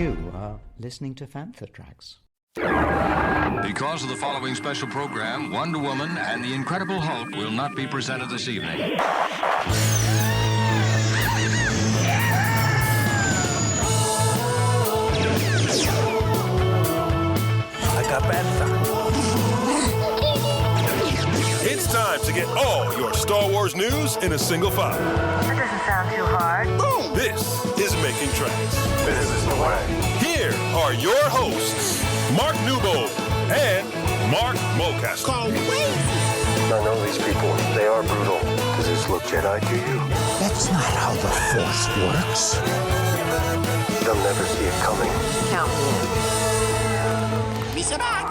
You are listening to Fantha Tracks. Because of the following special program, Wonder Woman and the Incredible Hulk will not be presented this evening. I got Bantha. It's time to get all your Star Wars news in a single file. That doesn't sound too hard. Boom! This is Making Tracks. This is the way. Here are your hosts, Mark Newbold and Mark Mulcaster. I know these people. They are brutal. Does this look Jedi to you? That's not how the Force works. They'll never see it coming. Count me in. Lisa back.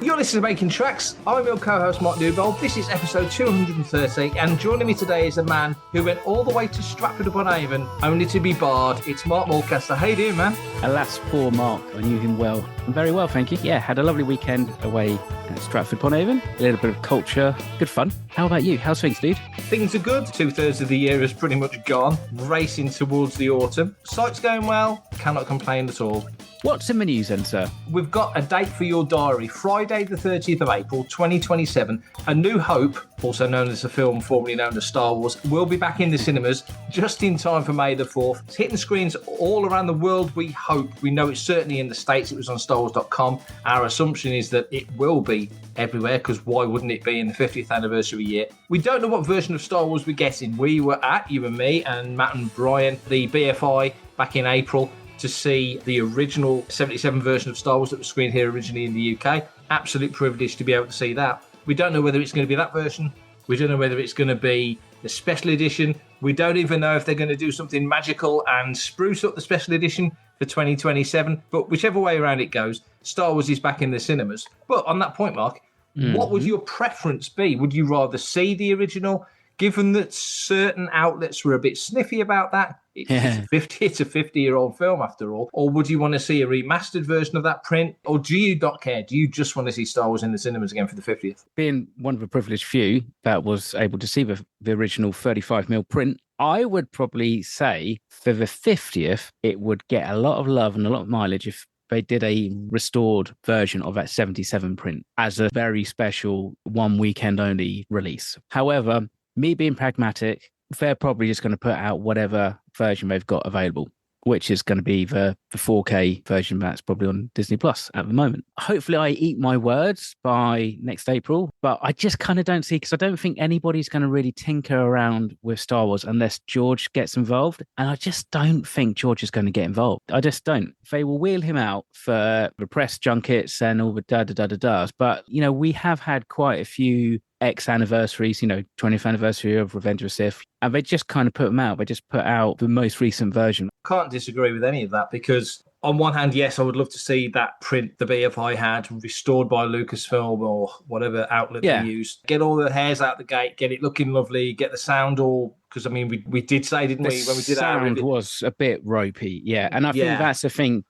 You're listening to Making Tracks. I'm your co-host Mark Newbold. This is episode 230, and joining me today is a man who went all the way to Stratford-upon-Avon only to be barred. It's Mark Mulcaster. How you doing, man? Alas, poor Mark. I knew him well. I'm very well, thank you. Yeah, had a lovely weekend away at Stratford-upon-Avon. A little bit of culture, good fun. How about you? How's things, dude? Things are good. 2/3 of the year is pretty much gone. Racing towards the autumn. Site's going well. Cannot complain at all. What's in the news then, sir? We've got a date for your diary. Friday the 30th of April, 2027. A New Hope, also known as the film formerly known as Star Wars, will be back in the cinemas just in time for May the 4th. It's hitting screens all around the world, we hope. We know it's certainly in the States. It was on StarWars.com. Our assumption is that it will be everywhere, because why wouldn't it be in the 50th anniversary year? We don't know what version of Star Wars we're getting. We were at, you and me, and Matt and Brian, the BFI back in April, to see the original 77 version of Star Wars that was screened here originally in the UK. Absolute privilege to be able to see that. We don't know whether it's going to be that version. We don't know whether it's going to be the special edition. We don't even know if they're going to do something magical and spruce up the special edition for 2027. But whichever way around it goes, Star Wars is back in the cinemas. But on that point, Mark, what would your preference be? Would you rather see the original, given that certain outlets were a bit sniffy about that? It's a 50-year-old film after all. Or would you want to see a remastered version of that print? Or do you not care? Do you just want to see Star Wars in the cinemas again for the 50th? Being one of a privileged few that was able to see the original 35mm print, I would probably say for the 50th, it would get a lot of love and a lot of mileage if they did a restored version of that 77 print as a very special one weekend only release. However, me being pragmatic, they're probably just going to put out whatever version they've got available, which is going to be the 4K version that's probably on Disney Plus at the moment. Hopefully I eat my words by next April, but I just kind of don't see, because I don't think anybody's going to really tinker around with Star Wars unless George gets involved. And I just don't think George is going to get involved. I just don't. They will wheel him out for the press junkets and all the da-da-da-da-das. But, you know, we have had quite a few anniversaries, 20th anniversary of Revenge of the Sith, and they just kind of put them out. They just put out the most recent version. Can't disagree with any of that, because on one hand, yes, I would love to see that print the BFI had restored by Lucasfilm or whatever outlet they used. Get all the hairs out the gate, get it looking lovely, get the sound all, because I mean, we did say, didn't we, when we did our sound was a bit ropey, yeah. And I think that's the thing.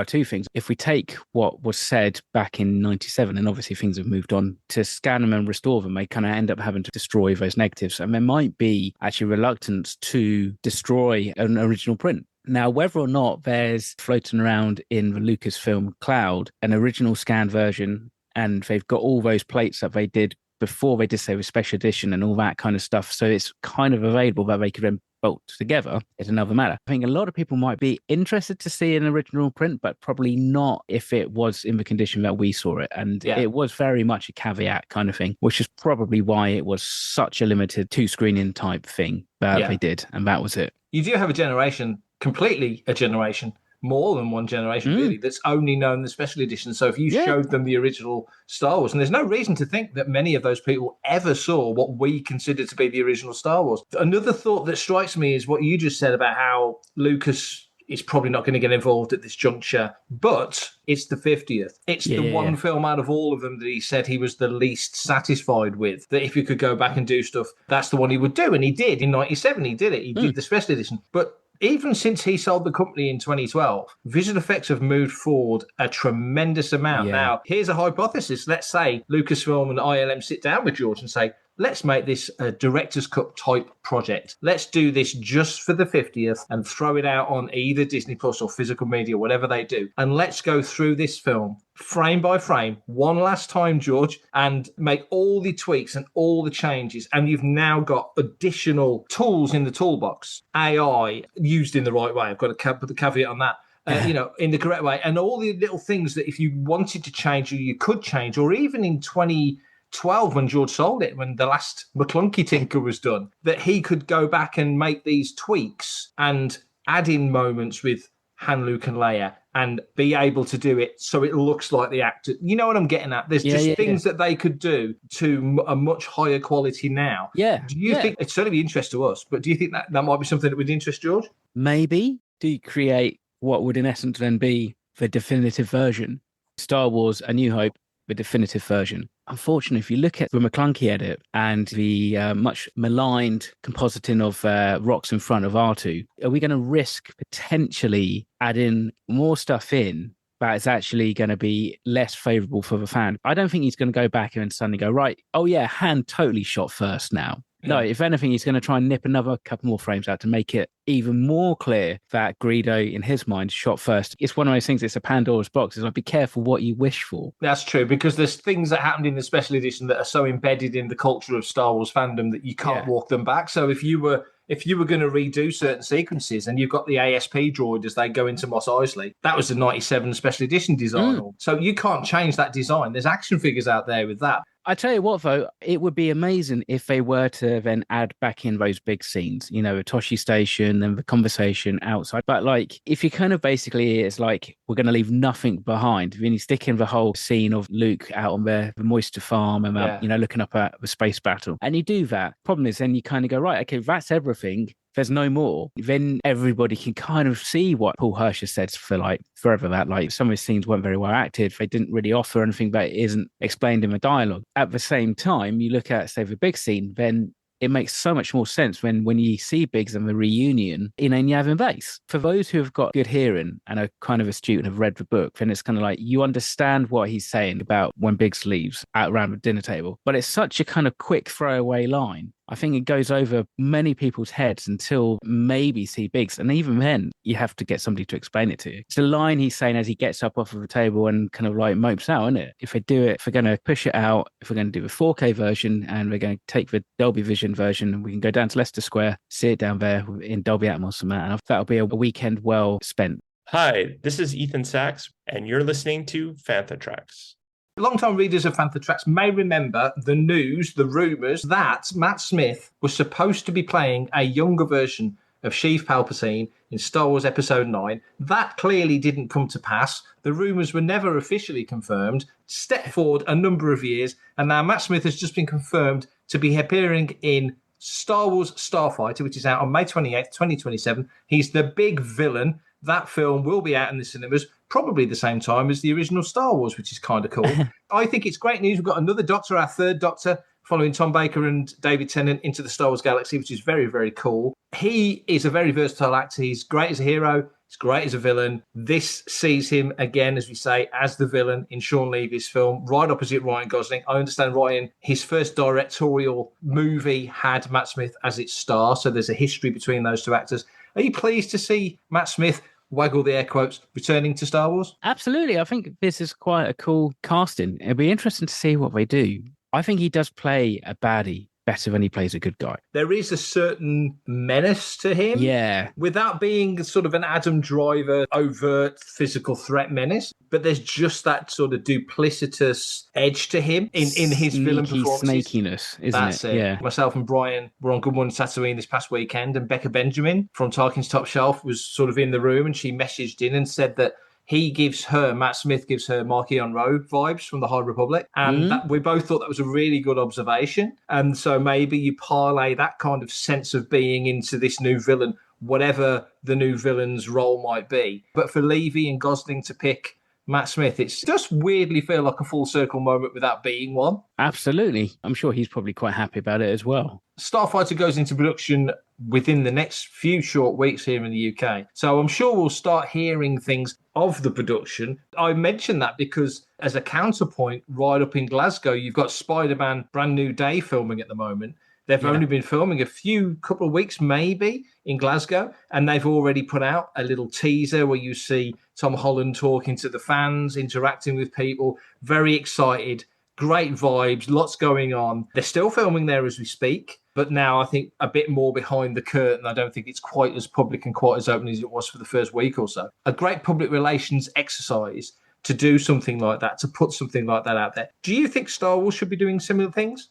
Two things. If we take what was said back in 97, and obviously things have moved on, to scan them and restore them, they kind of end up having to destroy those negatives. And there might be actually reluctance to destroy an original print. Now, whether or not there's floating around in the Lucasfilm cloud an original scanned version, and they've got all those plates that they did before they did, say, with special edition and all that kind of stuff, so it's kind of available that they could then bolt together, is another matter. I think a lot of people might be interested to see an original print, but probably not if it was in the condition that we saw it. And it was very much a caveat kind of thing, which is probably why it was such a limited 2-screening type thing that they did, and that was it. You do have a generation, completely a generation, more than one generation really, that's only known the special edition. So if you showed them the original Star Wars, and there's no reason to think that many of those people ever saw what we consider to be the original Star Wars. Another thought that strikes me is what you just said about how Lucas is probably not going to get involved at this juncture, but it's the 50th. It's the one film out of all of them that he said he was the least satisfied with, that if you could go back and do stuff, that's the one he would do. And he did in 97. He did it. He did the special edition. But even since he sold the company in 2012, visual effects have moved forward a tremendous amount. Now, here's a hypothesis. Let's say Lucasfilm and ILM sit down with George and say, let's make this a director's cut type project. Let's do this just for the 50th and throw it out on either Disney Plus or physical media, whatever they do. And let's go through this film frame by frame one last time, George, and make all the tweaks and all the changes. And you've now got additional tools in the toolbox. AI used in the right way. I've got to put the caveat on that. In the correct way. And all the little things that if you wanted to change, you could change, or even in 2012 when George sold it, when the last Maclunkey Tinker was done, that he could go back and make these tweaks and add in moments with Han, Luke and Leia and be able to do it so it looks like the actor. You know what I'm getting at? There's things that they could do to a much higher quality now. Yeah. Do you think, it's certainly of interest to us, but do you think that might be something that would interest George? Maybe. Do you create what would in essence then be the definitive version? Star Wars A New Hope, the definitive version. Unfortunately, if you look at the Maclunkey edit and the much maligned compositing of rocks in front of R2, are we going to risk potentially adding more stuff in that is actually going to be less favourable for the fan? I don't think he's going to go back and suddenly go, right, oh yeah, Han totally shot first now. No, if anything, he's going to try and nip another couple more frames out to make it even more clear that Greedo, in his mind, shot first. It's one of those things, it's a Pandora's box. It's like, be careful what you wish for. That's true, because there's things that happened in the special edition that are so embedded in the culture of Star Wars fandom that you can't walk them back. So if you were going to redo certain sequences and you've got the ASP droid as they go into Mos Eisley, that was the 97 special edition design. So you can't change that design. There's action figures out there with that. I tell you what, though, it would be amazing if they were to then add back in those big scenes, the Toshi Station and the conversation outside. But like, if you kind of basically, it's like, we're going to leave nothing behind. Then you stick in the whole scene of Luke out on the moisture farm and, looking up at the space battle. And you do that. Problem is, then you kind of go, right, okay, that's everything. There's no more. Then everybody can kind of see what Paul Hirsch has said for like forever, that like some of his scenes weren't very well acted. They didn't really offer anything that isn't explained in the dialogue. At the same time, you look at, say, the big scene, then it makes so much more sense when you see Biggs and the reunion in a Yavin base. For those who have got good hearing and are kind of astute and have read the book, then it's kind of like you understand what he's saying about when Biggs leaves out around the dinner table. But it's such a kind of quick throwaway line. I think it goes over many people's heads until maybe see Biggs. And even then, you have to get somebody to explain it to you. It's a line he's saying as he gets up off of the table and kind of like mopes out, isn't it? If they do it, if we're going to push it out, if we're going to do a 4K version and we're going to take the Dolby Vision version, and we can go down to Leicester Square, see it down there in Dolby Atmos and that. And that'll be a weekend well spent. Hi, this is Ethan Sachs, and you're listening to Fantha Tracks. Long-time readers of Fantha Tracks may remember the news, the rumours that Matt Smith was supposed to be playing a younger version of Sheev Palpatine in Star Wars Episode 9. That clearly didn't come to pass. The rumours were never officially confirmed. Step forward a number of years, and now Matt Smith has just been confirmed to be appearing in Star Wars Starfighter, which is out on May 28th, 2027. He's the big villain. That film will be out in the cinemas probably the same time as the original Star Wars, which is kind of cool. I think it's great news. We've got another Doctor, our third Doctor, following Tom Baker and David Tennant into the Star Wars galaxy, which is very, very cool. He is a very versatile actor. He's great as a hero. He's great as a villain. This sees him again, as we say, as the villain in Sean Levy's film, right opposite Ryan Gosling. I understand Ryan, his first directorial movie had Matt Smith as its star, so there's a history between those two actors. Are you pleased to see Matt Smith, waggle the air quotes, returning to Star Wars? Absolutely. I think this is quite a cool casting. It'll be interesting to see what they do. I think he does play a baddie better than he plays a good guy. There is a certain menace to him. Yeah. Without being sort of an Adam Driver overt physical threat menace, but there's just that sort of duplicitous edge to him in his villain performances. Snakiness, isn't That's it? Yeah. Myself and Brian were on Good Morning Tatooine this past weekend, and Becca Benjamin from Tarkin's Top Shelf was sort of in the room, and she messaged in and said that Matt Smith gives her Marquis Road vibes from the High Republic. And we both thought that was a really good observation. And so maybe you parlay that kind of sense of being into this new villain, whatever the new villain's role might be. But for Levy and Gosling to pick Matt Smith, it just weirdly feel like a full circle moment without being one. Absolutely. I'm sure he's probably quite happy about it as well. Starfighter goes into production within the next few short weeks here in the UK. So I'm sure we'll start hearing things of the production. I mention that because as a counterpoint, right up in Glasgow, you've got Spider-Man Brand New Day filming at the moment. They've only been filming a couple of weeks maybe in Glasgow, and they've already put out a little teaser where you see Tom Holland talking to the fans, interacting with people, very excited, great vibes, lots going on. They're still filming there as we speak, but now I think a bit more behind the curtain. I don't think it's quite as public and quite as open as it was for the first week or so. A great public relations exercise to do something like that, to put something like that out there. Do you think Star Wars should be doing similar things?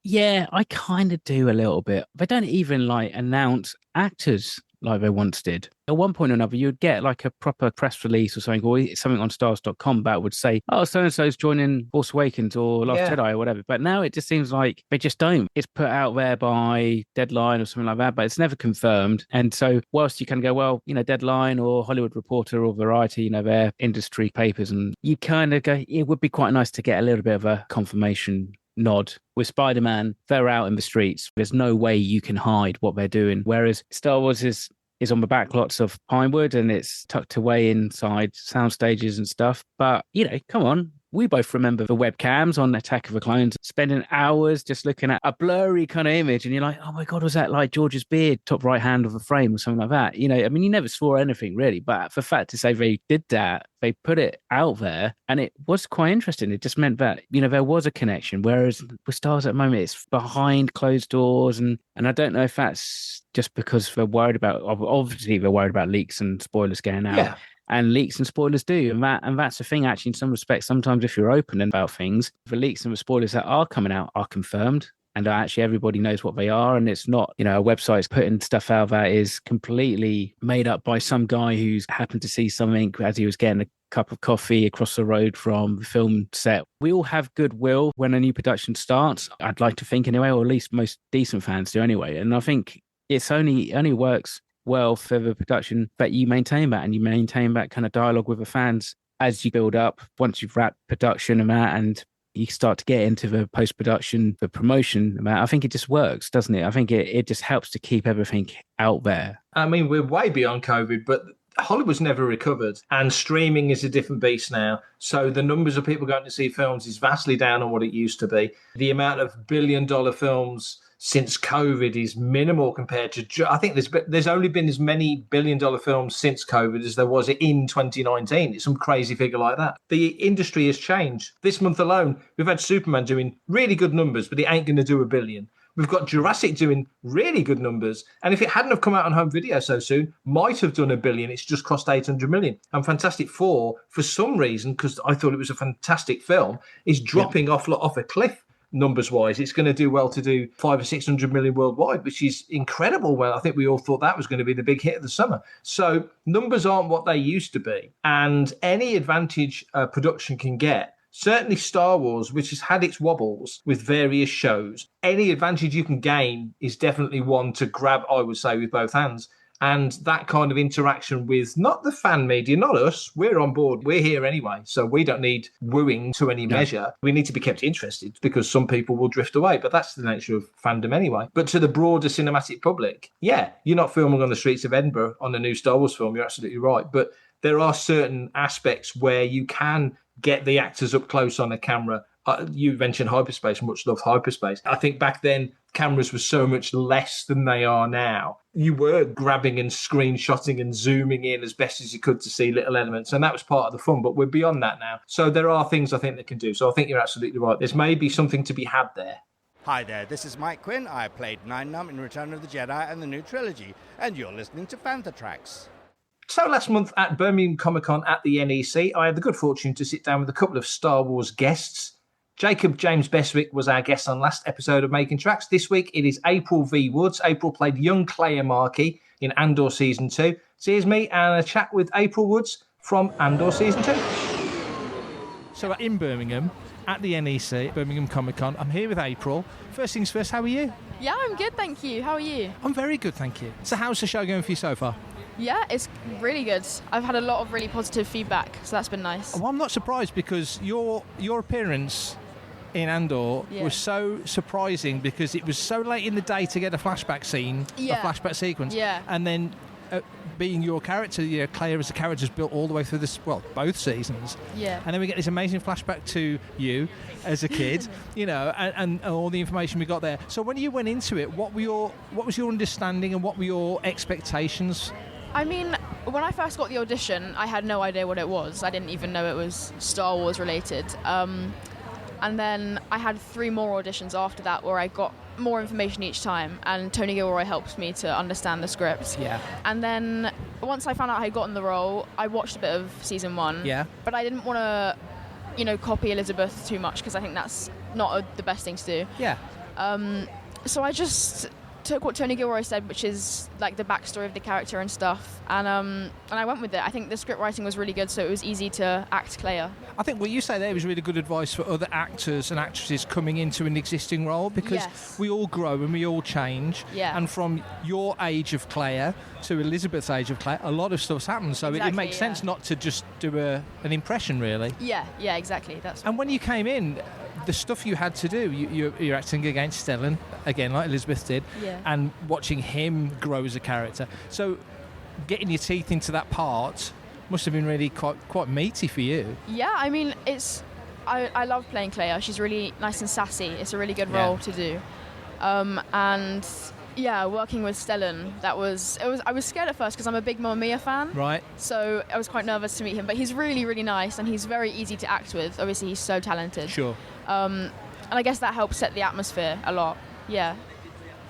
Yeah, I kind of do a little bit. They don't even announce actors like they once did. At one point or another, you'd get a proper press release or something, or something on stars.com that would say, oh, so-and-so's joining Force Awakens or Last Jedi or whatever. But now it just seems like they just don't. It's put out there by Deadline or something like that, but it's never confirmed. And so whilst you can go, well, Deadline or Hollywood Reporter or Variety, their industry papers, and you kind of go, it would be quite nice to get a little bit of a confirmation nod. With Spider-Man, they're out in the streets. There's no way you can hide what they're doing. Whereas Star Wars is on the backlots of Pinewood and it's tucked away inside sound stages and stuff. But, come on. We both remember the webcams on Attack of the Clones, spending hours just looking at a blurry kind of image. And you're like, oh my God, was that like George's beard, top right hand of a frame or something like that? You never saw anything really. But for fact to say they did that, they put it out there and it was quite interesting. It just meant that, there was a connection. Whereas with Star Wars at the moment, it's behind closed doors. And I don't know if that's just because they're worried about, obviously they're worried about leaks and spoilers getting out. Yeah. And leaks and spoilers do. And that's the thing, actually, in some respects. Sometimes if you're open about things, the leaks and the spoilers that are coming out are confirmed. And actually everybody knows what they are. And it's not, a website's putting stuff out that is completely made up by some guy who's happened to see something as he was getting a cup of coffee across the road from the film set. We all have goodwill when a new production starts. I'd like to think anyway, or at least most decent fans do anyway. And I think it's only works well for the production that you maintain that, and you maintain that kind of dialogue with the fans as you build up. Once you've wrapped production and that, and you start to get into the post-production, the promotion, I think it just works, doesn't it? I think it just helps to keep everything out there. I mean, we're way beyond COVID, but Hollywood's never recovered, and streaming is a different beast now. So the numbers of people going to see films is vastly down on what it used to be. The amount of billion-dollar films since COVID is minimal compared to, I think there's only been as many billion-dollar films since COVID as there was in 2019. It's some crazy figure like that. The industry has changed. This month alone, we've had Superman doing really good numbers, but it ain't going to do $1 billion. We've got Jurassic doing really good numbers. And if it hadn't have come out on home video so soon, might have done $1 billion. It's just cost 800 million. And Fantastic Four, for some reason, because I thought it was a fantastic film, is dropping off a cliff. Numbers wise, it's going to do well to do 500 or 600 million worldwide, which is incredible. Well, I think we all thought that was going to be the big hit of the summer. So numbers aren't what they used to be. And any advantage production can get, certainly Star Wars, which has had its wobbles with various shows, any advantage you can gain is definitely one to grab, I would say, with both hands. And that kind of interaction with not the fan media, not us, we're on board. We're here anyway. So we don't need wooing to any measure. We need to be kept interested because some people will drift away. But that's the nature of fandom anyway. But to the broader cinematic public, you're not filming on the streets of Edinburgh on a new Star Wars film. You're absolutely right. But there are certain aspects where you can get the actors up close on a camera. You mentioned hyperspace, much love hyperspace. I think back then cameras were so much less than they are now. You were grabbing and screenshotting and zooming in as best as you could to see little elements, and that was part of the fun, but we're beyond that now. So there are things I think they can do. So I think you're absolutely right. There's maybe something to be had there. Hi there, this is Mike Quinn. I played Nine Num in Return of the Jedi and the new trilogy, and you're listening to Fantha Tracks. So last month at Birmingham Comic-Con at the NEC, I had the good fortune to sit down with a couple of Star Wars guests. Jacob James Beswick was our guest on last episode of Making Tracks. This week it is April V. Woods. April played young Kleya Marki in Andor Season 2. So here's me and a chat with April Woods from Andor Season 2. So in Birmingham, at the NEC, Birmingham Comic-Con, I'm here with April. First things first, how are you? Yeah, I'm good, thank you. How are you? I'm very good, thank you. So how's the show going for you so far? Yeah, it's really good. I've had a lot of really positive feedback, so that's been nice. Well, I'm not surprised because your appearance in Andor Yeah. was so surprising because it was so late in the day to get a flashback scene, Yeah. a flashback sequence, Yeah. and then being your character, Kleya as a character is built all the way through this, both seasons. Yeah. And then we get this amazing flashback to you as a kid, and all the information we got there. So when you went into it, what was your understanding and what were your expectations? I mean, when I first got the audition, I had no idea what it was. I didn't even know it was Star Wars related. And then I had 3 more auditions after that where I got more information each time, and Tony Gilroy helped me to understand the script. Yeah. And then once I found out I had gotten the role, I watched a bit of season 1. Yeah. But I didn't want to, copy Elizabeth too much because I think that's not the best thing to do. Yeah. So I just took what Tony Gilroy said, which is like the backstory of the character and stuff, and I went with it. I think the script writing was really good, so it was easy to act Kleya. I think what you say there was really good advice for other actors and actresses coming into an existing role, because Yes. we all grow and we all change. Yeah. And from your age of Kleya to Elizabeth's age of Kleya, a lot of stuff's happened. So it Exactly, makes sense yeah. not to just do an impression, really. Yeah, exactly. That's. And when you came in, the stuff you had to do, you're acting against Stellan, again, like Elizabeth did, Yeah. and watching him grow as a character. So getting your teeth into that part must have been really quite meaty for you. Yeah, I mean, I love playing Kleya. She's really nice and sassy. It's a really good role to do. And yeah, working with Stellan, I was scared at first because I'm a big Mamma Mia fan. Right. So I was quite nervous to meet him, but he's really, really nice and he's very easy to act with. Obviously, he's so talented. Sure. And I guess that helps set the atmosphere a lot. Yeah.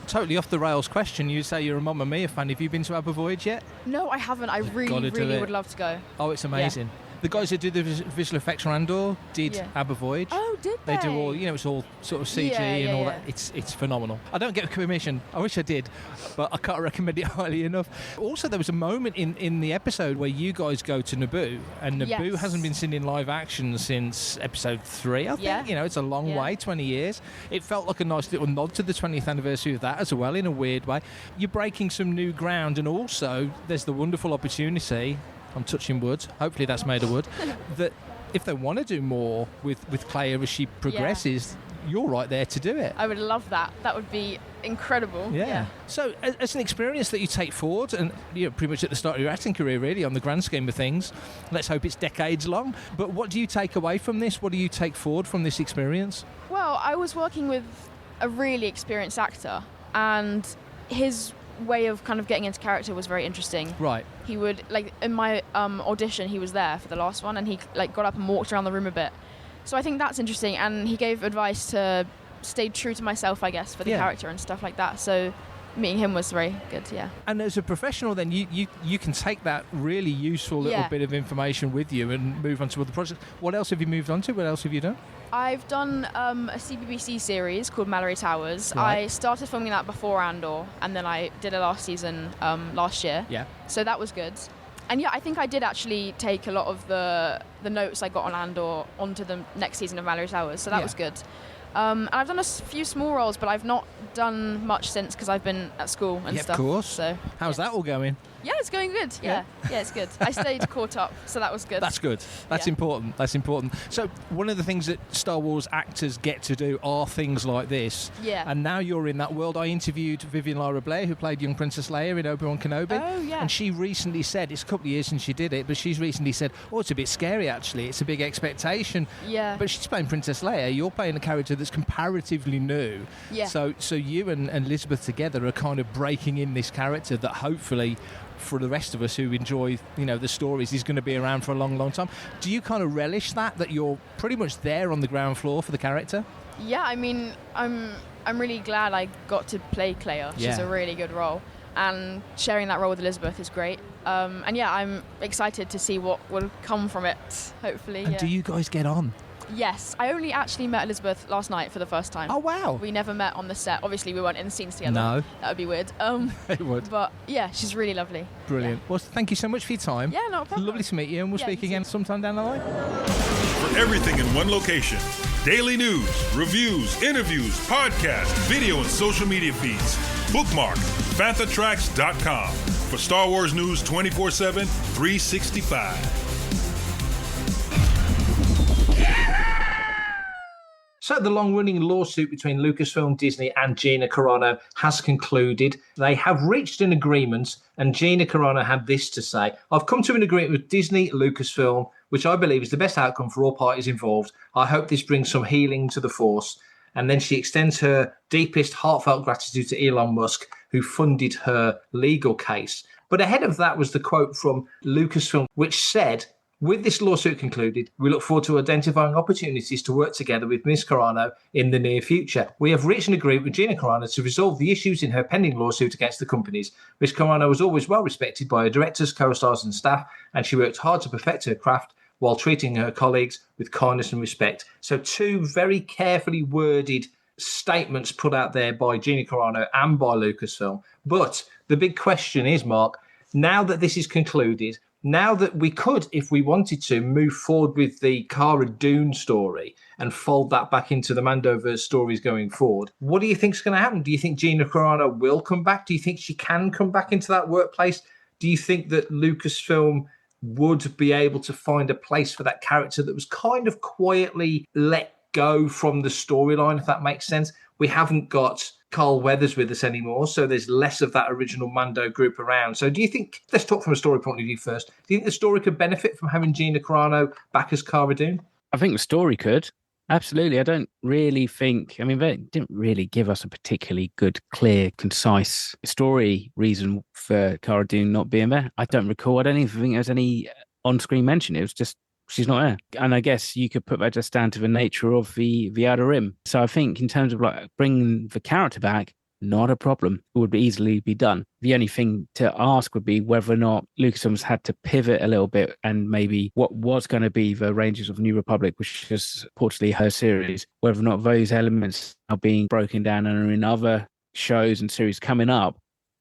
Totally off the rails question. You say you're a Mamma Mia fan. Have you been to Aber Voyage yet? No, I haven't. I Gotta really, do really it. would love to go. Oh, it's amazing. The guys who do the visual effects for Andor did Yeah. Aber Voyage. Oh, did they? They do all, it's all sort of CG and all that. It's phenomenal. I don't get commission. I wish I did, but I can't recommend it highly enough. Also, there was a moment in the episode where you guys go to Naboo, and Naboo Yes. hasn't been seen in live action since episode 3, I think. Yeah. It's a long way, 20 years. It felt like a nice little nod to the 20th anniversary of that as well, in a weird way. You're breaking some new ground, and also there's the wonderful opportunity, I'm touching wood, hopefully that's made of wood, that if they want to do more with Kleya as she progresses, you're right there to do it. I would love that. That would be incredible. Yeah. So as an experience that you take forward, and pretty much at the start of your acting career, really, on the grand scheme of things, let's hope it's decades long, but what do you take away from this? What do you take forward from this experience? Well, I was working with a really experienced actor, and his way of kind of getting into character was very interesting. Right. He would, like, in my audition, he was there for the last one, and he got up and walked around the room a bit. So I think that's interesting, and he gave advice to stay true to myself, I guess, for the character and stuff like that. So meeting him was very good, yeah. And as a professional, then you can take that really useful little bit of information with you and move on to other projects. What else have you moved on to? What else have you done? I've done a CBBC series called Mallory Towers. Right. I started filming that before Andor, and then I did a last season last year. Yeah. So that was good. And yeah, I think I did actually take a lot of the notes I got on Andor onto the next season of Mallory Towers, so that was good. And I've done a few small roles, but I've not done much since because I've been at school and stuff. Of course. So how's that all going? yeah, it's going good. Yeah, it's good. I stayed caught up, so that was good. That's good. That's important. That's important. So one of the things that Star Wars actors get to do are things like this. Yeah. And now you're in that world. I interviewed Vivian Lyra Blair, who played young Princess Leia in Obi-Wan Kenobi. Oh, yeah. And she recently said, it's a couple of years since she did it, but she's recently said, it's a bit scary, actually. It's a big expectation. Yeah. But she's playing Princess Leia. You're playing a character that's comparatively new. Yeah. So you and Elizabeth together are kind of breaking in this character that hopefully, for the rest of us who enjoy, the stories, is going to be around for a long, long time. Do you kind of relish that you're pretty much there on the ground floor for the character? Yeah, I mean, I'm really glad I got to play Kleya. She's a really good role, and sharing that role with Elizabeth is great. And yeah, I'm excited to see what will come from it, hopefully. And do you guys get on? Yes, I only actually met Elizabeth last night for the first time. Oh, wow. We never met on the set. Obviously, we weren't in the scenes together. No. That would be weird. It would. But yeah, she's really lovely. Brilliant. Yeah. Well, thank you so much for your time. Yeah, not a problem. Lovely to meet you, and we'll speak you again too. sometime down the line. For everything in one location, daily news, reviews, interviews, podcasts, video and social media feeds, bookmark FanthaTracks.com for Star Wars news 24/7, 365. So the long-running lawsuit between Lucasfilm, Disney and Gina Carano has concluded. They have reached an agreement, and Gina Carano had this to say: "I've come to an agreement with Disney, Lucasfilm, which I believe is the best outcome for all parties involved. I hope this brings some healing to the Force." And then she extends her deepest heartfelt gratitude to Elon Musk, who funded her legal case. But ahead of that was the quote from Lucasfilm, which said, "With this lawsuit concluded, we look forward to identifying opportunities to work together with Ms. Carano in the near future. We have reached an agreement with Gina Carano to resolve the issues in her pending lawsuit against the companies. Ms. Carano was always well respected by her directors, co-stars and staff, and she worked hard to perfect her craft while treating her colleagues with kindness and respect." So 2 very carefully worded statements put out there by Gina Carano and by Lucasfilm. But the big question is, Mark, now that this is concluded, now that we could, if we wanted to, move forward with the Cara Dune story and fold that back into the Mandoverse stories going forward, what do you think is going to happen? Do you think Gina Carano will come back? Do you think she can come back into that workplace? Do you think that Lucasfilm would be able to find a place for that character that was kind of quietly let go from the storyline, if that makes sense? We haven't got Carl Weathers with us anymore, so there's less of that original Mando group around. So do you think, let's talk from a story point of view first, do you think the story could benefit from having Gina Carano back as Cara Dune? I think the story could. Absolutely. I don't really think, I mean, they didn't really give us a particularly good, clear, concise story reason for Cara Dune not being there. I don't recall. I don't even think there's any on-screen mention. It was just, she's not there. And I guess you could put that just down to the nature of the Outer Rim. So I think in terms of like bringing the character back, not a problem. It would easily be done. The only thing to ask would be whether or not Lucasfilm's had to pivot a little bit and maybe what was going to be the Rangers of New Republic, which is reportedly her series, whether or not those elements are being broken down and are in other shows and series coming up,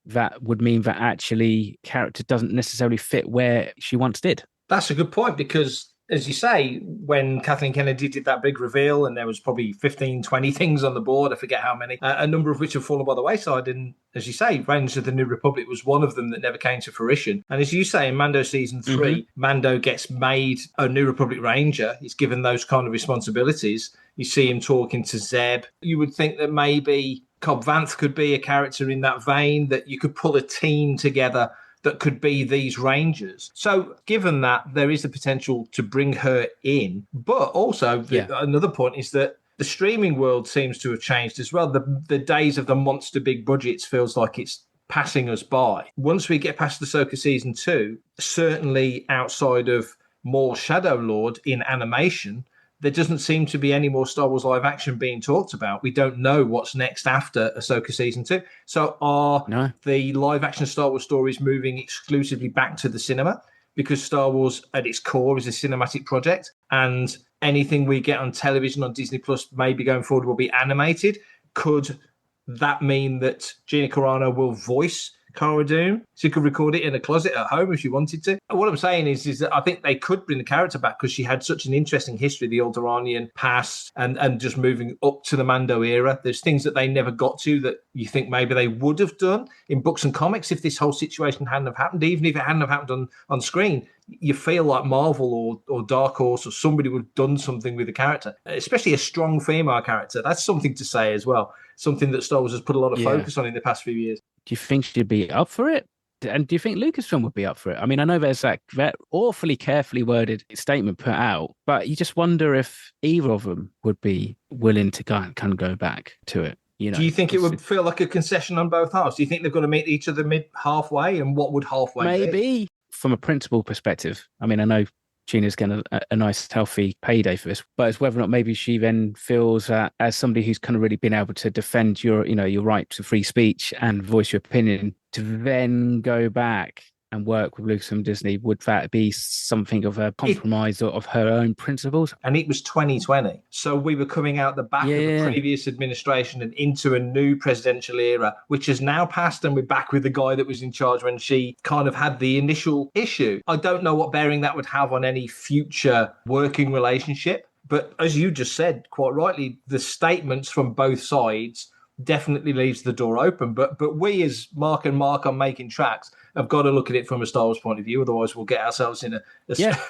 that would mean that actually character doesn't necessarily fit where she once did. That's a good point, because as you say, when Kathleen Kennedy did that big reveal and there was probably 15, 20 things on the board, I forget how many, a number of which have fallen by the wayside. And as you say, Rangers of the New Republic was one of them that never came to fruition. And as you say, in Mando Season 3, Mando gets made a New Republic Ranger. He's given those kind of responsibilities. You see him talking to Zeb. You would think that maybe Cobb Vanth could be a character in that vein, that you could pull a team together that could be these Rangers. So given that, there is the potential to bring her in. But also, another point is that the streaming world seems to have changed as well. The days of the monster big budgets feels like it's passing us by. Once we get past Ahsoka Season 2, certainly outside of Maul Shadow Lord in animation, there doesn't seem to be any more Star Wars live action being talked about. We don't know what's next after Ahsoka Season 2. So are the live action Star Wars stories moving exclusively back to the cinema? Because Star Wars at its core is a cinematic project, and anything we get on television on Disney Plus maybe going forward will be animated. Could that mean that Gina Carano will voice Cara Dune? She could record it in a closet at home if she wanted to. What I'm saying is that I think they could bring the character back because she had such an interesting history, the Alderaanian past, and just moving up to the Mando era. There's things that they never got to that you think maybe they would have done in books and comics if this whole situation hadn't have happened. Even if it hadn't have happened on screen, you feel like Marvel or Dark Horse or somebody would have done something with the character, especially a strong female character. That's something to say as well. Something that Star Wars has put a lot of focus on in the past few years. Do you think she'd be up for it? And do you think Lucasfilm would be up for it? I mean, I know there's that awfully carefully worded statement put out, but you just wonder if either of them would be willing to kind of go back to it. You know, do you think it would feel like a concession on both halves? Do you think they've got to meet each other halfway? And what would halfway be? From a principal perspective, I mean, I know Gina's getting a nice, healthy payday for this, but it's whether or not maybe she then feels that as somebody who's kind of really been able to defend your right to free speech and voice your opinion, to then go back and work with Lucas and Disney, would that be something of a compromise of her own principles? And it was 2020. So we were coming out the back of the previous administration and into a new presidential era, which has now passed, and we're back with the guy that was in charge when she kind of had the initial issue. I don't know what bearing that would have on any future working relationship. But as you just said, quite rightly, the statements from both sides definitely leaves the door open. But we, as Mark and Mark on Making Tracks, have got to look at it from a Star Wars point of view. Otherwise, we'll get ourselves in a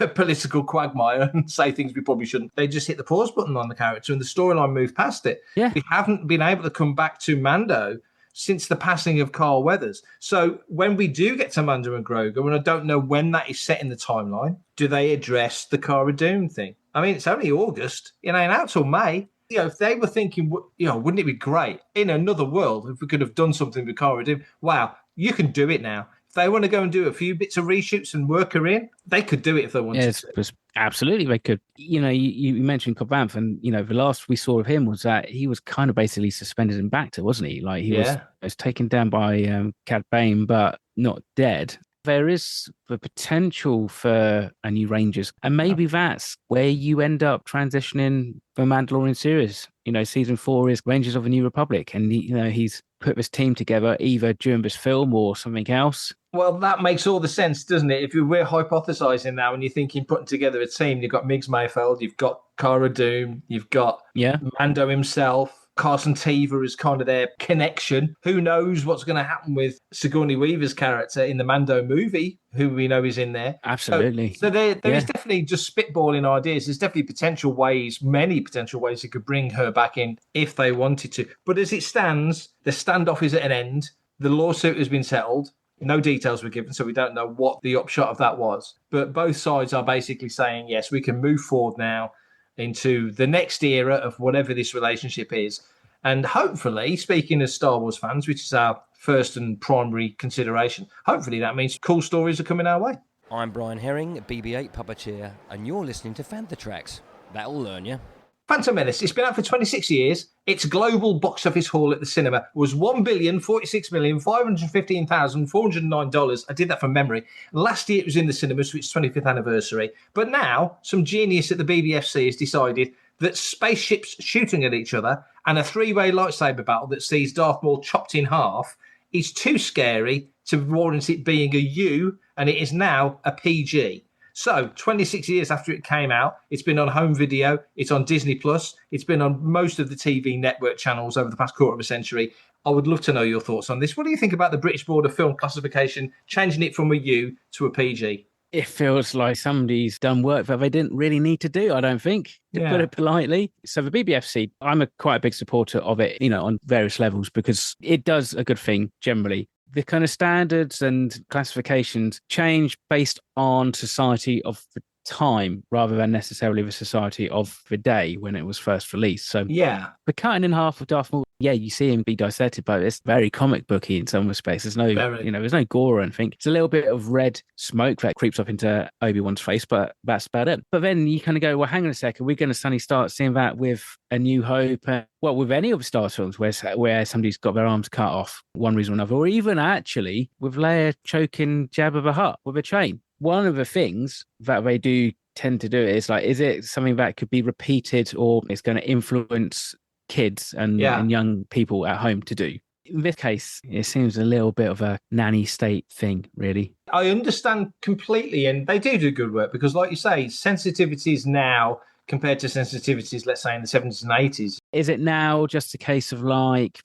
political quagmire and say things we probably shouldn't. They just hit the pause button on the character and the storyline moved past it. Yeah. We haven't been able to come back to Mando since the passing of Carl Weathers. So when we do get to Mando and Grogu, and I don't know when that is set in the timeline, do they address the Cara Dune thing? I mean, it's only August. It ain't out till May. If they were thinking, wouldn't it be great in another world if we could have done something with Cara Dune? Wow, you can do it now. If they want to go and do a few bits of reshoots and work her in, they could do it if they wanted to. Absolutely, they could. You mentioned Cobb Vanth, and the last we saw of him was that he was kind of basically suspended in Bacta, wasn't he? Like he was taken down by Cad Bane, but not dead. There is the potential for a new Rangers, and maybe that's where you end up transitioning the Mandalorian series. Season 4 is Rangers of the New Republic, and he's put this team together either during this film or something else. Well, that makes all the sense, doesn't it? If we're hypothesizing now and you're thinking putting together a team, you've got Migs Mayfeld, you've got Cara Dune, you've got Mando himself, Carson Teever is kind of their connection. Who knows what's going to happen with Sigourney Weaver's character in the Mando movie, who we know is in there. Absolutely. So there is definitely just spitballing ideas. There's definitely many potential ways you could bring her back in if they wanted to. But as it stands, the standoff is at an end. The lawsuit has been settled. No details were given, so we don't know what the upshot of that was. But both sides are basically saying, yes, we can move forward now into the next era of whatever this relationship is. And hopefully, speaking as Star Wars fans, which is our first and primary consideration, hopefully that means cool stories are coming our way. I'm Brian Herring, BB-8 puppeteer, and you're listening to Fantha Tracks. That'll learn you. Phantom Menace, it's been out for 26 years. Its global box office haul at the cinema was $1,046,515,409. I did that from memory. Last year it was in the cinemas for its 25th anniversary. But now, some genius at the BBFC has decided that spaceships shooting at each other and a three-way lightsaber battle that sees Darth Maul chopped in half is too scary to warrant it being a U, and it is now a PG. So, 26 years after it came out, it's been on home video, it's on Disney+, it's been on most of the TV network channels over the past quarter of a century. I would love to know your thoughts on this. What do you think about the British Board of Film Classification changing it from a U to a PG? It feels like somebody's done work that they didn't really need to do, I don't think, to put it politely. So the BBFC, I'm quite a big supporter of it, on various levels, because it does a good thing generally. The kind of standards and classifications change based on society of the time rather than necessarily the society of the day when it was first released. So the cutting in half of Darth Maul, you see him be dissected, but it's very comic booky in some respects. There's no, there's no gore or anything. It's a little bit of red smoke that creeps up into Obi-Wan's face, but that's about it. But then you kind of go, well, hang on a second, we're going to suddenly start seeing that with A New Hope, with any of the Star Wars films where somebody's got their arms cut off, one reason or another, or even actually with Leia choking Jabba the Hutt with a chain. One of the things that they do tend to do is is it something that could be repeated or it's going to influence kids and young people at home to do? In this case, it seems a little bit of a nanny state thing, really. I understand completely, and they do good work because, like you say, sensitivities now compared to sensitivities, let's say, in the 70s and 80s. Is it now just a case of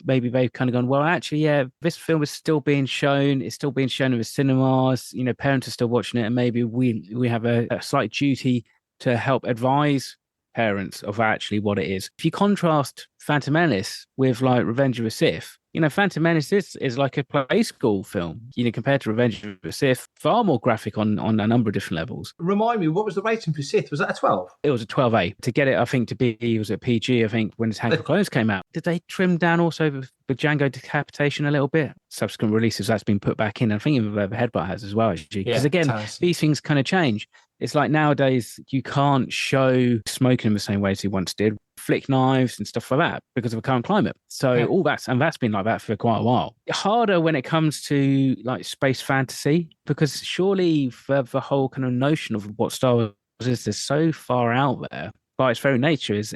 maybe they've kind of gone, well, actually, this film is still being shown. It's still being shown in the cinemas. Parents are still watching it, and maybe we have a slight duty to help advise parents of actually what it is. If you contrast Phantom Menace with Revenge of the Sith, Phantom Menace is like a play school film, compared to Revenge of the Sith, far more graphic on a number of different levels. Remind me, what was the rating for Sith? Was that a 12? It was a 12A. To get it, I think, to be, it was a PG, I think, when Attack of the Clones came out. Did they trim down also the Django decapitation a little bit? Subsequent releases, that's been put back in. I think even the Headbutt has as well, actually. Because again, these things kind of change. It's like nowadays, you can't show smoking in the same way as you once did, flick knives and stuff like that because of the current climate. So all that's been like that for quite a while. Harder when it comes to space fantasy, because surely the whole kind of notion of what Star Wars is so far out there by its very nature is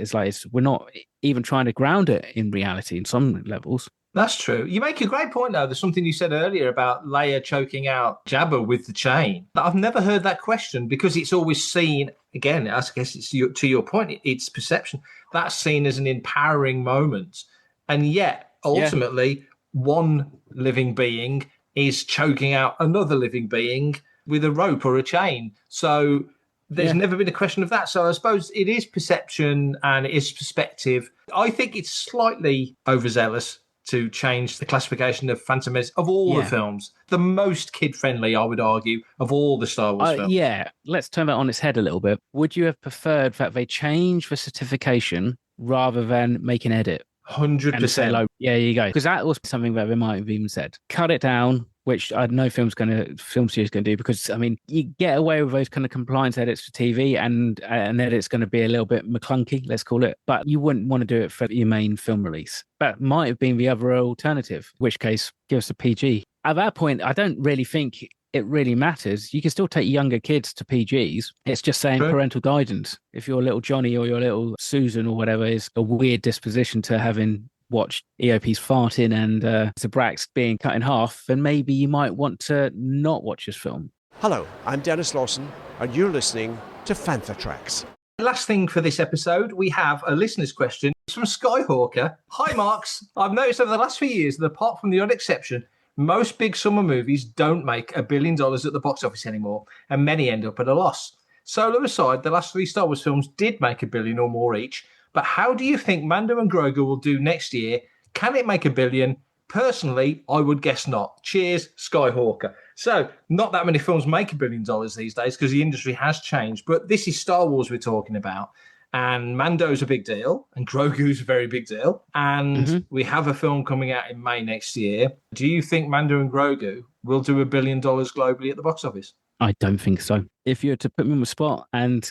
we're not even trying to ground it in reality in some levels. That's true. You make a great point, though. There's something you said earlier about Leia choking out Jabba with the chain. I've never heard that question because it's always seen, again, I guess it's to your point, it's perception. That's seen as an empowering moment. And yet, ultimately, one living being is choking out another living being with a rope or a chain. So there's never been a question of that. So I suppose it is perception and it is perspective. I think it's slightly overzealous to change the classification of Phantom Menace of all the films. The most kid-friendly, I would argue, of all the Star Wars films. Yeah, let's turn that on its head a little bit. Would you have preferred that they change the certification rather than make an edit? 100%. Like, yeah, you go. Because that was something that they might have even said. Cut it down, which I know film series going to do, because I mean, you get away with those kind of compliance edits for TV, and an edit's going to be a little bit Maclunkey, let's call it. But you wouldn't want to do it for your main film release. That might have been the other alternative, in which case, give us a PG. At that point, I don't really think it really matters. You can still take younger kids to PGs. It's just saying parental guidance. If your little Johnny or your little Susan or whatever is a weird disposition to having watched EOP's farting and Zabrax being cut in half, then maybe you might want to not watch this film. Hello, I'm Dennis Lawson, and you're listening to Fantha Tracks. Last thing for this episode, we have a listener's question. It's from Skyhawker. Hi, Marks. I've noticed over the last few years that apart from the odd exception, most big summer movies don't make $1 billion at the box office anymore, and many end up at a loss. Solo aside, the last 3 Star Wars films did make $1 billion or more each, but how do you think Mando and Grogu will do next year? Can it make $1 billion? Personally, I would guess not. Cheers, Skyhawker. So, not that many films make $1 billion these days because the industry has changed, but this is Star Wars we're talking about. And Mando's a big deal, and Grogu's a very big deal. And we have a film coming out in May next year. Do you think Mando and Grogu will do $1 billion globally at the box office? I don't think so. If you were to put me on the spot and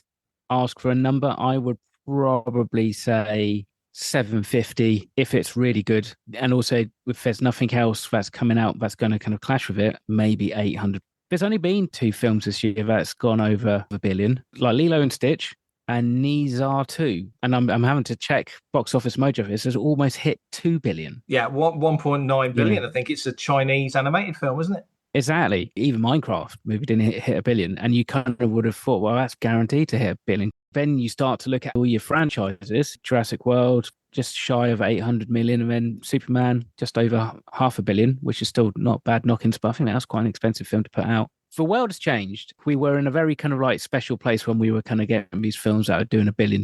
ask for a number, I would probably say 750 if it's really good. And also, if there's nothing else that's coming out that's going to kind of clash with it, maybe 800. There's only been 2 films this year that's gone over $1 billion, like Lilo and Stitch and Nizar 2. And I'm having to check Box Office Mojo. This has almost hit 2 billion. Yeah, 1.9 billion. I think it's a Chinese animated film, isn't it? Exactly. Even Minecraft movie didn't hit $1 billion. And you kind of would have thought, well, that's guaranteed to hit $1 billion. Then you start to look at all your franchises. Jurassic World, just shy of 800 million. And then Superman, just over $500 million, which is still not bad knockings. But I think that was quite an expensive film to put out. The world has changed. We were in a very kind of like special place when we were kind of getting these films that are doing $1 billion.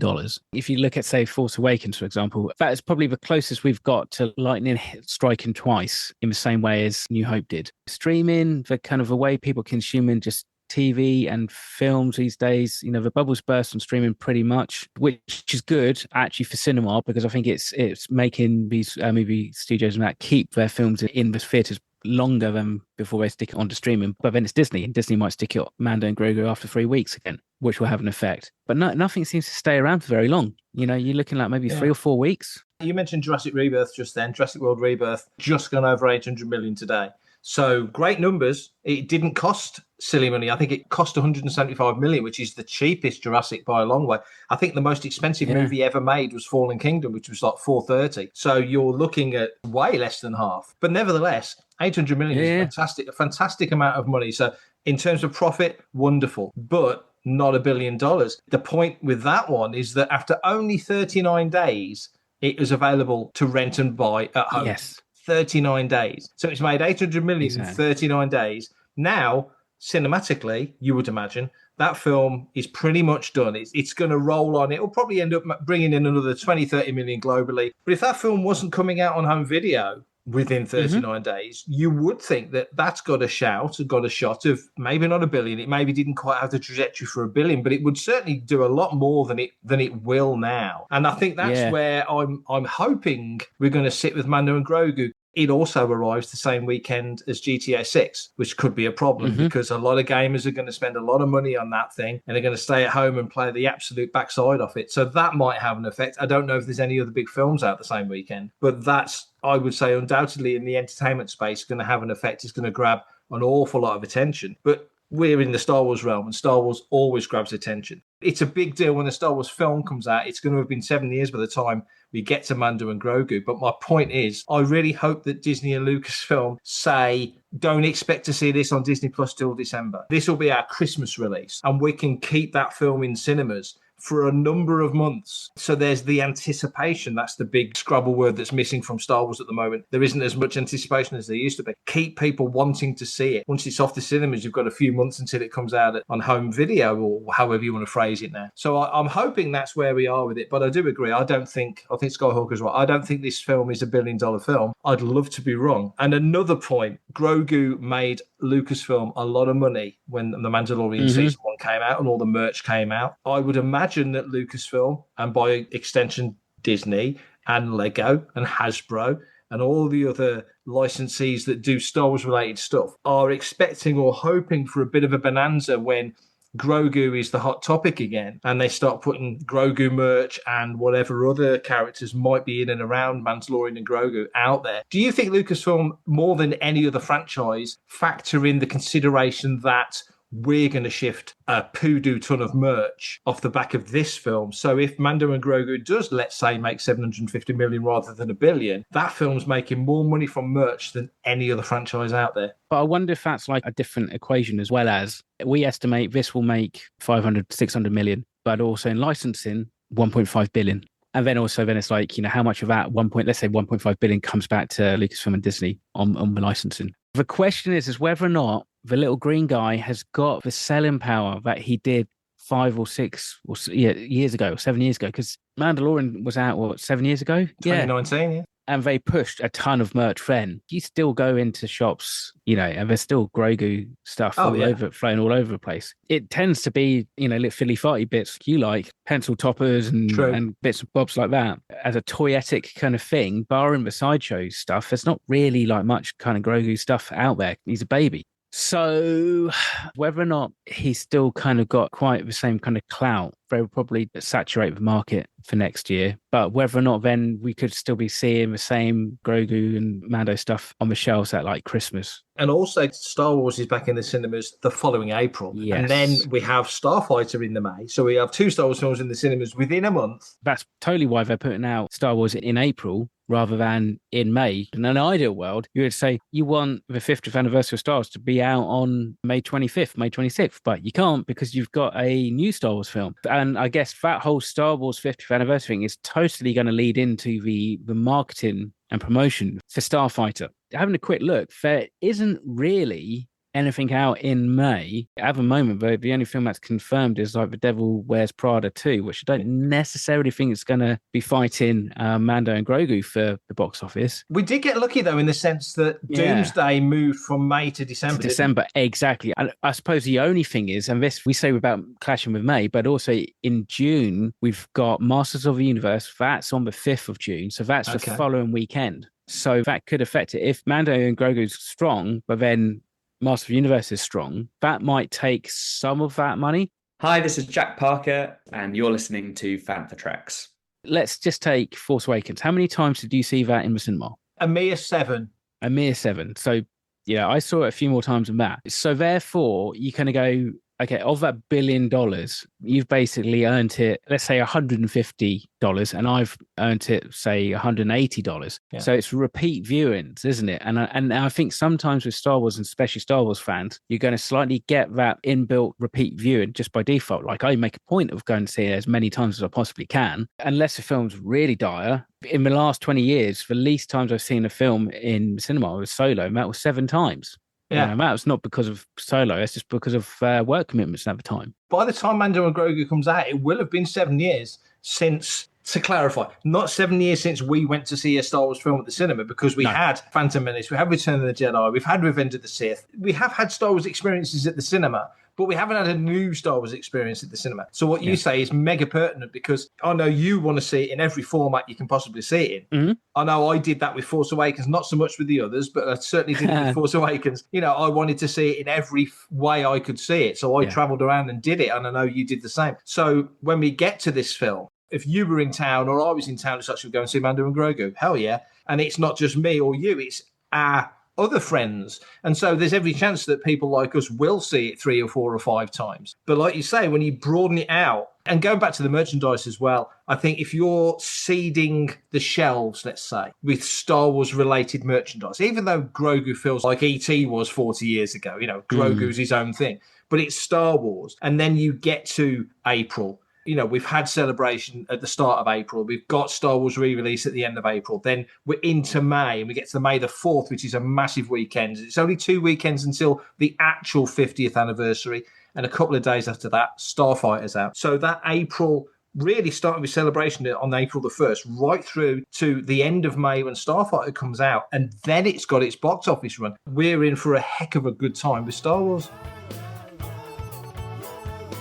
If you look at, say, Force Awakens, for example, that is probably the closest we've got to lightning striking twice in the same way as New Hope did. Streaming, the kind of the way people consuming just TV and films these days, you know, the bubbles burst on streaming pretty much, which is good actually for cinema, because I think it's making these movie studios and that keep their films in the theatres longer than before they stick it onto streaming. But then it's Disney, and Disney might stick it Mando and Grogu after 3 weeks again, which will have an effect. But nothing seems to stay around for very long. You know, you're looking like maybe 3 or 4 weeks. You mentioned Jurassic Rebirth just then. Jurassic World Rebirth just gone over 800 million today. So great numbers. It didn't cost silly money. I think it cost 175 million, which is the cheapest Jurassic by a long way. I think the most expensive movie ever made was Fallen Kingdom, which was like 430. So you're looking at way less than half. But nevertheless, 800 million is fantastic, a fantastic amount of money. So in terms of profit, wonderful, but not $1 billion. The point with that one is that after only 39 days, it was available to rent and buy at home. Yes. 39 days. So it's made 800 million in 39 days. Now, cinematically, you would imagine, that film is pretty much done. It's going to roll on. It'll probably end up bringing in another 20, 30 million globally. But if that film wasn't coming out on home video within 39 days, you would think that that's got a shot of maybe not $1 billion. It maybe didn't quite have the trajectory for $1 billion, but it would certainly do a lot more than it will now. And I think that's where I'm hoping we're going to sit with Mando and Grogu. It also arrives the same weekend as GTA 6, which could be a problem because a lot of gamers are going to spend a lot of money on that thing and they're going to stay at home and play the absolute backside off it. So that might have an effect. I don't know if there's any other big films out the same weekend, but that's, I would say, undoubtedly in the entertainment space, going to have an effect. It's going to grab an awful lot of attention. But we're in the Star Wars realm, and Star Wars always grabs attention. It's a big deal when a Star Wars film comes out. It's going to have been 7 years by the time we get to Mando and Grogu. But my point is, I really hope that Disney and Lucasfilm say, don't expect to see this on Disney Plus till December. This will be our Christmas release, and we can keep that film in cinemas for a number of months. So there's the anticipation. That's the big Scrabble word that's missing from Star Wars at the moment. There isn't as much anticipation as there used to be. Keep people wanting to see it. Once it's off the cinemas, you've got a few months until it comes out on home video, or however you want to phrase it now. So I'm hoping that's where we are with it. But I do agree. I think Skyhawker's right. I don't think this film is $1 billion film. I'd love to be wrong. And another point, Grogu made Lucasfilm a lot of money when The Mandalorian Season 1 came out and all the merch came out. I would imagine that Lucasfilm, and by extension Disney and Lego and Hasbro and all the other licensees that do Star Wars related stuff, are expecting or hoping for a bit of a bonanza when Grogu is the hot topic again, and they start putting Grogu merch and whatever other characters might be in and around Mandalorian and Grogu out there. Do you think Lucasfilm, more than any other franchise, factor in the consideration that we're going to shift a poodoo ton of merch off the back of this film? So if Mando and Grogu does, let's say, make 750 million rather than $1 billion, that film's making more money from merch than any other franchise out there. But I wonder if that's like a different equation, as well as we estimate this will make 500, 600 million, but also in licensing, 1.5 billion. And then it's like, how much of that let's say 1.5 billion comes back to Lucasfilm and Disney on the licensing. The question is whether or not the little green guy has got the selling power that he did 5 or 6 or years ago, or 7 years ago, because Mandalorian was out, 7 years ago? 2019, yeah. And they pushed a ton of merch then. You still go into shops, and there's still Grogu stuff flying all over the place. It tends to be, little filly farty bits you like, pencil toppers and bits and bobs like that. As a toyetic kind of thing, barring the sideshow stuff, there's not really like much kind of Grogu stuff out there. He's a baby. So whether or not he's still kind of got quite the same kind of clout, they will probably saturate the market for next year. But whether or not then we could still be seeing the same Grogu and Mando stuff on the shelves at like Christmas. And also Star Wars is back in the cinemas the following April. Yes. And then we have Starfighter in the May. So we have 2 Star Wars films in the cinemas within a month. That's totally why they're putting out Star Wars in April rather than in May. In an ideal world, you would say you want the 50th anniversary of Star Wars to be out on May 25th, May 26th, but you can't because you've got a new Star Wars film. And I guess that whole Star Wars 50th anniversary thing is totally going to lead into the marketing and promotion for Starfighter. Having a quick look, there isn't really anything out in May. At the moment, though, the only film that's confirmed is like The Devil Wears Prada 2, which I don't necessarily think is going to be fighting Mando and Grogu for the box office. We did get lucky, though, in the sense that Doomsday moved from May to December. Exactly. And I suppose the only thing is, and this we say without clashing with May, but also in June, we've got Masters of the Universe. That's on the 5th of June. So that's the following weekend. So that could affect it. If Mando and Grogu's strong, but then Master of the Universe is strong, that might take some of that money. Hi, this is Jack Parker, and you're listening to Fantha Tracks. Let's just take Force Awakens. How many times did you see that in the cinema? A mere 7. A mere 7. So, I saw it a few more times than that. So therefore, you kind of go, okay, of that $1 billion, you've basically earned it, let's say $150, and I've earned it, say, $180. Yeah. So it's repeat viewings, isn't it? And I think sometimes with Star Wars, and especially Star Wars fans, you're going to slightly get that inbuilt repeat viewing just by default. Like I make a point of going to see it as many times as I possibly can, unless the film's really dire. In the last 20 years, the least times I've seen a film in cinema was Solo, and that was 7 times. Yeah, that was not because of Solo. It's just because of work commitments at the time. By the time Mando and Grogu comes out, it will have been 7 years since, to clarify, not 7 years since we went to see a Star Wars film at the cinema, because we had Phantom Menace, we had Return of the Jedi, we've had Revenge of the Sith. We have had Star Wars experiences at the cinema, but we haven't had a new Star Wars experience at the cinema. So what you say is mega pertinent, because I know you want to see it in every format you can possibly see it in. Mm-hmm. I know I did that with Force Awakens, not so much with the others, but I certainly did it with Force Awakens. I wanted to see it in every way I could see it. So I travelled around and did it, and I know you did the same. So when we get to this film, if you were in town or I was in town, it's actually going to see Mando and Grogu. Hell yeah. And it's not just me or you, it's our other friends. And so there's every chance that people like us will see it 3 or 4 or 5 times. But like you say, when you broaden it out, and going back to the merchandise as well, I think if you're seeding the shelves, let's say, with Star Wars related merchandise, even though Grogu feels like E.T. was 40 years ago, Grogu's his own thing, but it's Star Wars. And then you get to April You know, we've had Celebration at the start of April. We've got Star Wars re-release at the end of April. Then we're into May, and we get to May the 4th, which is a massive weekend. It's only 2 weekends until the actual 50th anniversary. And a couple of days after that, Starfighter's out. So that April, really starting with Celebration on April the 1st, right through to the end of May when Starfighter comes out. And then it's got its box office run. We're in for a heck of a good time with Star Wars.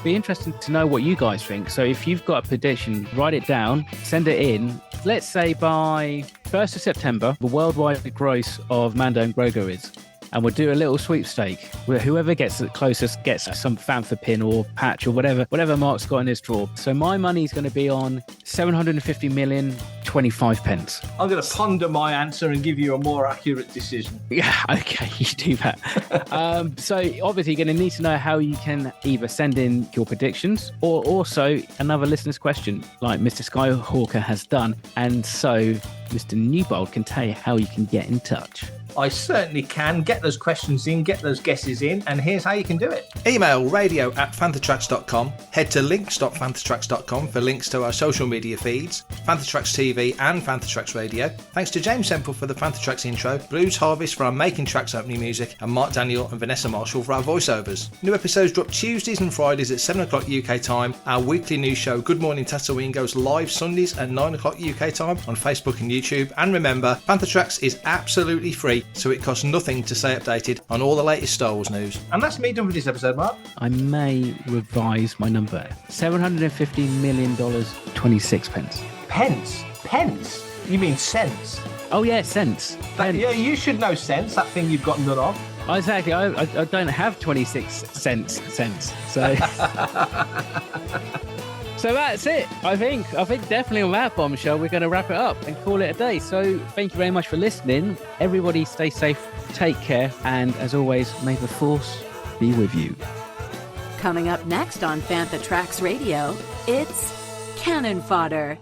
Be interesting to know what you guys think. So if you've got a prediction, write it down, send it in. Let's say by 1st of September, the worldwide gross of Mando and Grogu is. And we'll do a little sweepstake where whoever gets the closest gets some Fantha pin or patch or whatever Mark's got in his drawer. So my money's going to be on 750 million, 25 pence. I'm going to ponder my answer and give you a more accurate decision. Yeah, okay, you do that. So obviously you're going to need to know how you can either send in your predictions or also another listener's question like Mr. Skyhawker has done. And so Mr. Newbold can tell you how you can get in touch. I certainly can. Get those questions in, get those guesses in, and here's how you can do it. Email radio@fanthatracks.com. Head to links.fanthatracks.com for links to our social media feeds, Fantha Tracks TV and Fantha Tracks Radio. Thanks to James Semple for the Fantha Tracks intro, Blues Harvest for our Making Tracks opening music, and Mark Daniel and Vanessa Marshall for our voiceovers. New episodes drop Tuesdays and Fridays at 7 o'clock UK time. Our weekly news show, Good Morning Tatooine, goes live Sundays at 9 o'clock UK time on Facebook and YouTube. And remember, Fantha Tracks is absolutely free, so it costs nothing to stay updated on all the latest Star Wars news. And that's me done for this episode, Mark. I may revise my number. $750 million, 26 pence. Pence? You mean cents? Oh yeah, cents. Yeah, you should know cents, that thing you've got none of. Exactly, I don't have 26 cents. So... So that's it. I think definitely on that bombshell, we're going to wrap it up and call it a day. So thank you very much for listening. Everybody stay safe, take care, and as always, may the Force be with you. Coming up next on Fantha Tracks Radio, it's Cannon Fodder.